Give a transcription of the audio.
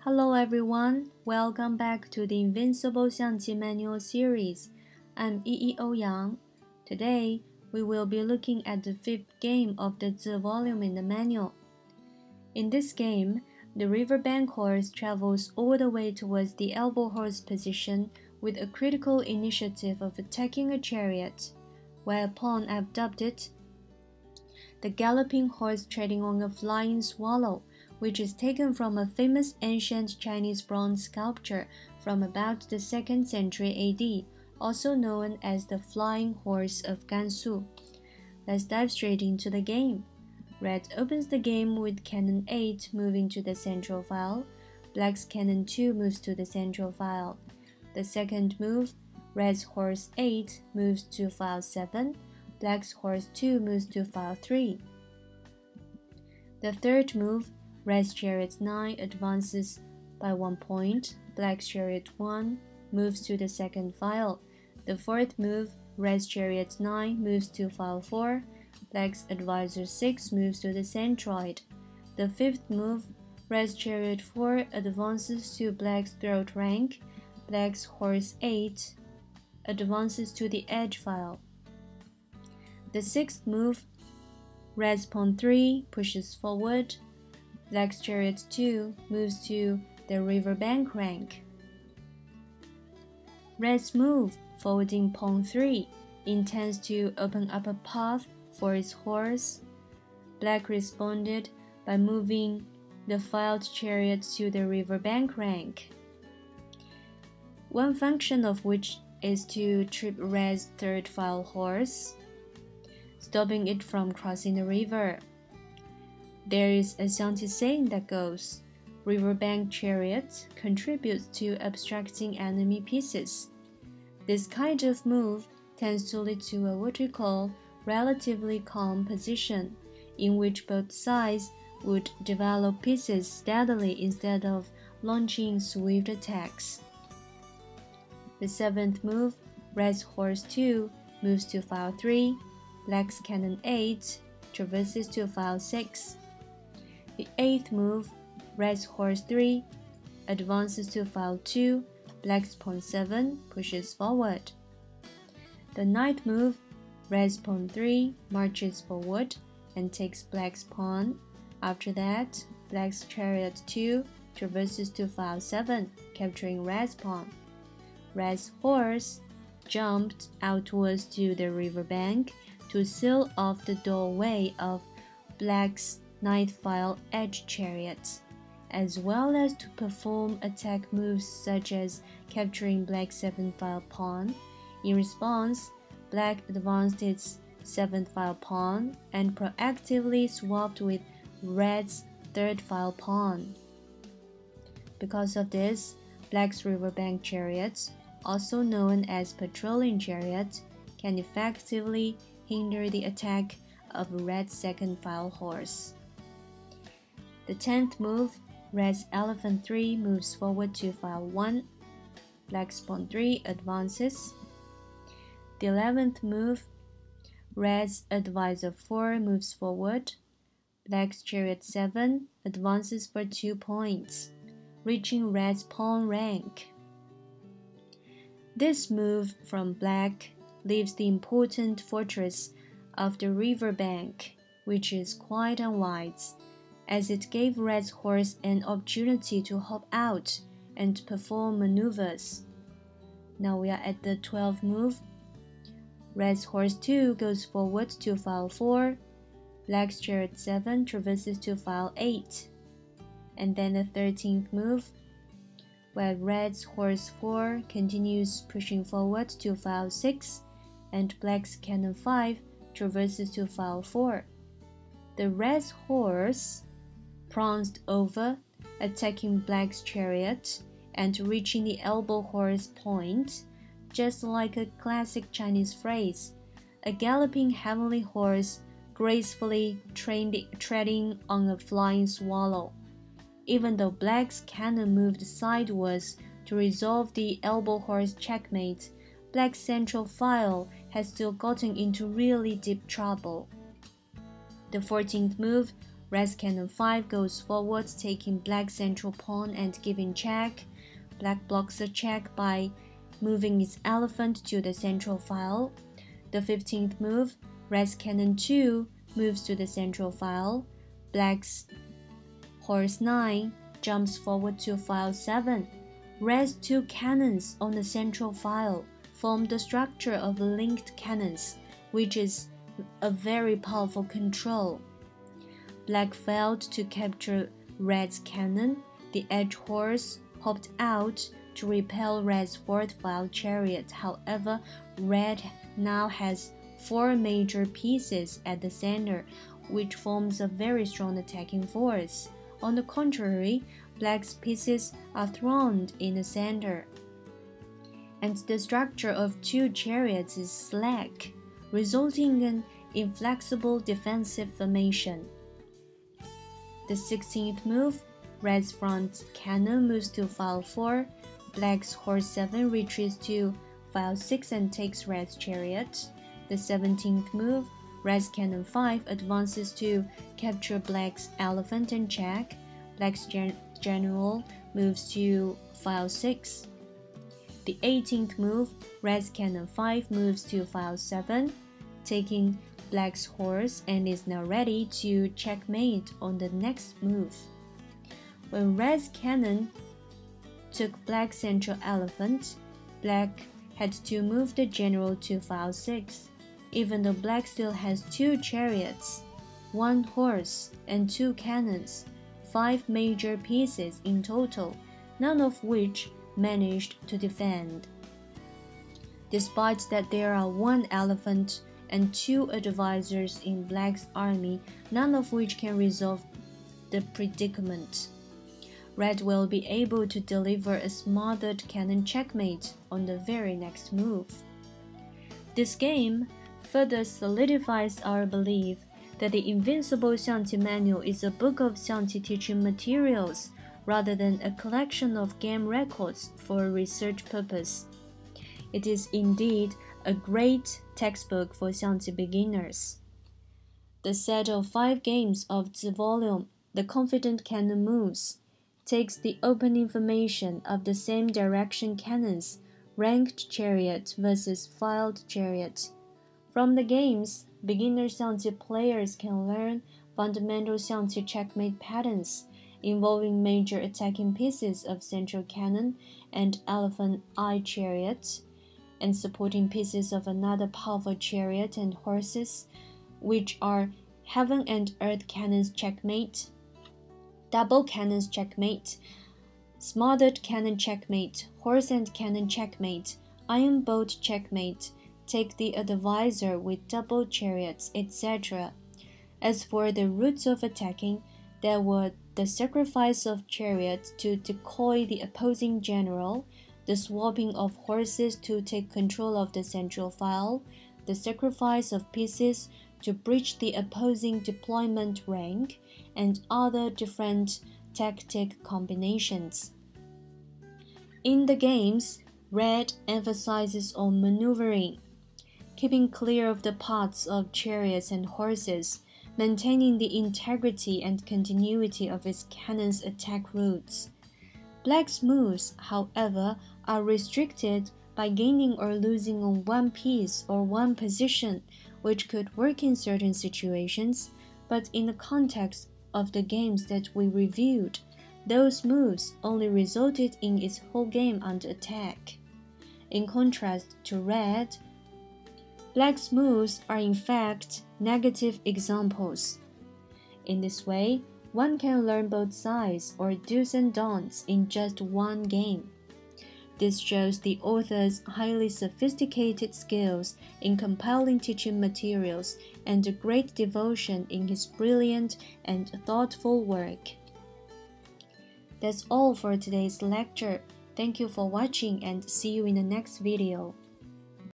Hello everyone, welcome back to the Invincible Xiangqi manual series. I'm Yiyi Ouyang. Today, we will be looking at the fifth game of the Zi volume in the manual. In this game, the riverbank horse travels all the way towards the elbow horse position with a critical initiative of attacking a chariot, while a pawn abducted. The galloping horse treading on a flying swallow, which is taken from a famous ancient Chinese bronze sculpture from about the 2nd century AD, also known as the Flying Horse of Gansu. Let's dive straight into the game. Red opens the game with Cannon 8 moving to the central file. Black's Cannon 2 moves to the central file. The second move, Red's Horse 8 moves to file 7. Black's Horse 2 moves to file 3. The third move, Red's Chariot 9 advances by 1 point. Black's Chariot 1 moves to the second file. The fourth move, Red's Chariot 9 moves to file 4. Black's Advisor 6 moves to the centroid. The fifth move, Red's Chariot 4 advances to Black's throat rank. Black's Horse 8 advances to the edge file. The sixth move, Red's Pawn 3 pushes forward. Black's Chariot 2 moves to the riverbank rank. Red's move, folding Pawn 3, intends to open up a path for his horse. Black responded by moving the filed chariot to the riverbank rank, one function of which is to trip Red's third file horse, stopping it from crossing the river. There is a Xiangqi saying that goes, "Riverbank chariot contributes to obstructing enemy pieces." This kind of move tends to lead to a what we call relatively calm position, in which both sides would develop pieces steadily instead of launching swift attacks. The seventh move, Red's Horse 2 moves to file 3. Black's Cannon 8 traverses to file 6. The eighth move, Red's Horse 3 advances to file 2. Black's Pawn 7 pushes forward. The ninth move, Red's Pawn 3 marches forward and takes Black's pawn. After that, Black's Chariot 2 traverses to file 7, capturing Red's pawn. Red's horse jumped outwards to the riverbank to seal off the doorway of Black's ninth file edge chariot, as well as to perform attack moves such as capturing Black's 7th file pawn. In response, Black advanced its 7th file pawn and proactively swapped with Red's 3rd file pawn. Because of this, Black's riverbank chariot, also known as patrolling chariot, can effectively hinder the attack of Red's 2nd file horse. The 10th move, Red's Elephant 3 moves forward to file 1. Black's Pawn 3 advances. The 11th move, Red's Advisor 4 moves forward. Black's Chariot 7 advances for 2 points, reaching Red's pawn rank. This move from Black leaves the important fortress of the riverbank, which is quite unwise, as it gave Red's horse an opportunity to hop out and perform maneuvers. Now we are at the 12th move. Red's Horse 2 goes forward to file 4. Black's Chariot 7 traverses to file 8. And then the 13th move, where Red's Horse 4 continues pushing forward to file 6, and Black's Cannon 5 traverses to file 4. The Red's horse pranced over, attacking Black's chariot and reaching the elbow horse point, just like a classic Chinese phrase, a galloping heavenly horse gracefully treading on a flying swallow. Even though Black's cannon moved sideways to resolve the elbow horse checkmate, Black's central file has still gotten into really deep trouble. The 14th move, Red's cannon 5 goes forward, taking black's central pawn and giving check. Black blocks the check by moving its elephant to the central file. The 15th move, Red's cannon 2 moves to the central file. Black's horse 9 jumps forward to file 7. Red's 2 cannons on the central file form the structure of linked cannons, which is a very powerful control. Black failed to capture Red's cannon. The edge horse hopped out to repel Red's 4th file chariot. However, Red now has 4 major pieces at the center, which forms a very strong attacking force. On the contrary, Black's pieces are thrown in the center, and the structure of 2 chariots is slack, resulting in an inflexible defensive formation. The 16th move, Red's front cannon moves to file 4. Black's horse 7 retreats to file 6 and takes Red's chariot. The 17th move, Red's cannon 5 advances to capture Black's elephant and check. Black's general moves to file 6. The 18th move, Red's cannon 5 moves to file 7, taking Black's horse and is now ready to checkmate on the next move. When Red's cannon took Black's central elephant, Black had to move the general to file 6. Even though Black still has 2 chariots, 1 horse, and 2 cannons, 5 major pieces in total, none of which managed to defend. Despite that there are 1 elephant and 2 advisors in Black's army, none of which can resolve the predicament. Red will be able to deliver a smothered cannon checkmate on the very next move. This game further solidifies our belief that the Invincible Xiangqi manual is a book of Xiangqi teaching materials rather than a collection of game records for a research purpose. It is indeed a great textbook for Xiangqi beginners. The set of 5 games of the volume, The Confident Cannon Moves, takes the open information of the same direction cannons, ranked chariot versus filed chariot. From the games, beginner Xiangqi players can learn fundamental Xiangqi checkmate patterns involving major attacking pieces of central cannon and elephant eye chariot, and supporting pieces of another powerful chariot and horses, which are heaven and earth cannons checkmate, double cannons checkmate, smothered cannon checkmate, horse and cannon checkmate, iron bolt checkmate, take the advisor with double chariots, etc. As for the routes of attacking, there were the sacrifice of chariots to decoy the opposing general, the swapping of horses to take control of the central file, the sacrifice of pieces to breach the opposing deployment rank, and other different tactic combinations. In the games, Red emphasizes on maneuvering, keeping clear of the paths of chariots and horses, maintaining the integrity and continuity of its cannon's attack routes. Black's moves, however, are restricted by gaining or losing on 1 piece or 1 position, which could work in certain situations, but in the context of the games that we reviewed, those moves only resulted in its whole game under attack. In contrast to Red, Black's moves are in fact negative examples. In this way, one can learn both sides or do's and don'ts in just 1 game. This shows the author's highly sophisticated skills in compiling teaching materials and a great devotion in his brilliant and thoughtful work. That's all for today's lecture. Thank you for watching and see you in the next video.